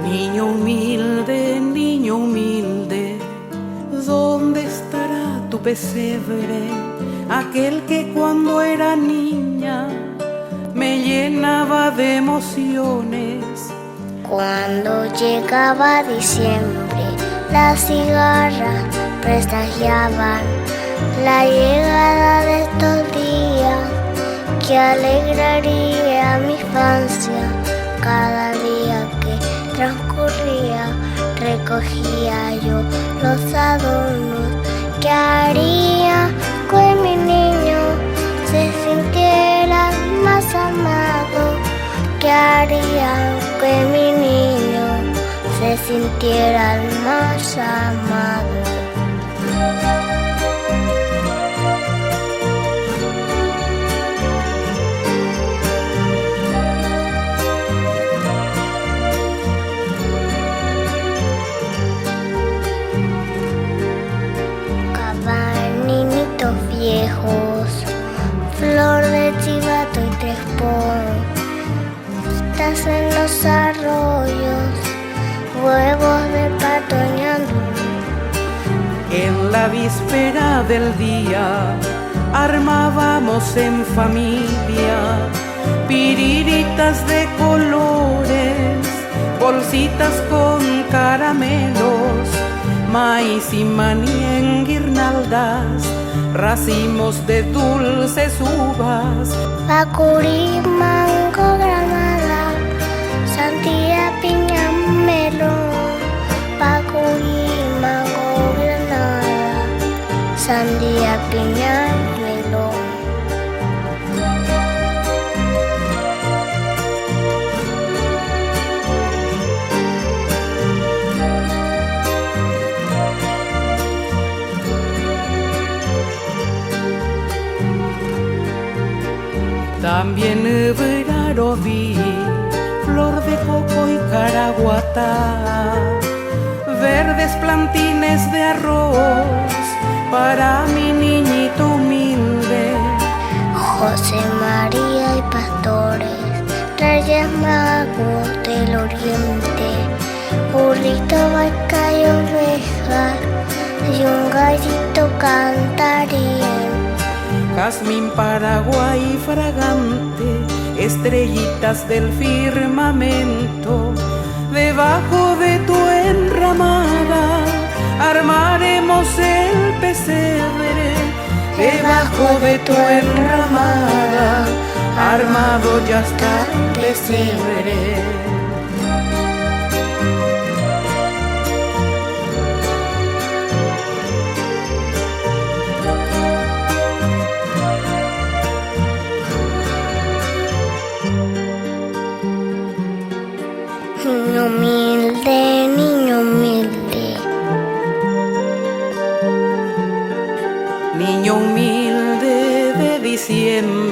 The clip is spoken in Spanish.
Niño humilde, ¿dónde estará tu pesebre? Aquel que cuando era niña me llenaba de emociones. Cuando llegaba diciembre, las cigarras presagiaban la llegada de estos días que alegraría mi infancia. Cada día que transcurría recogía yo los adornos que haría que mi niño se sintiera más amado, que haría que mi niño se sintiera más amado. Viejos, flor de chivato y trespón, estás en los arroyos, huevos de pato ñandú. En la víspera del día armábamos en familia piriritas de colores, bolsitas con caramelos, maíz y maní en guirnaldas, racimos de dulces uvas, Pacurí, mango, granada, sandía, piña, melón. Pacurí, mango, granada, sandía, piña, melón. También verano vi flor de coco y caraguatá, verdes plantines de arroz para mi niñito humilde. José María y pastores, Reyes Magos del Oriente, burrito, vaca y ovejas, y un gallito cantarían. Jazmín, Paraguay fragante, estrellitas del firmamento, debajo de tu enramada armaremos el pesebre. Debajo de tu enramada armado ya está el pesebre. Niño humilde, niño humilde. Niño humilde de diciembre,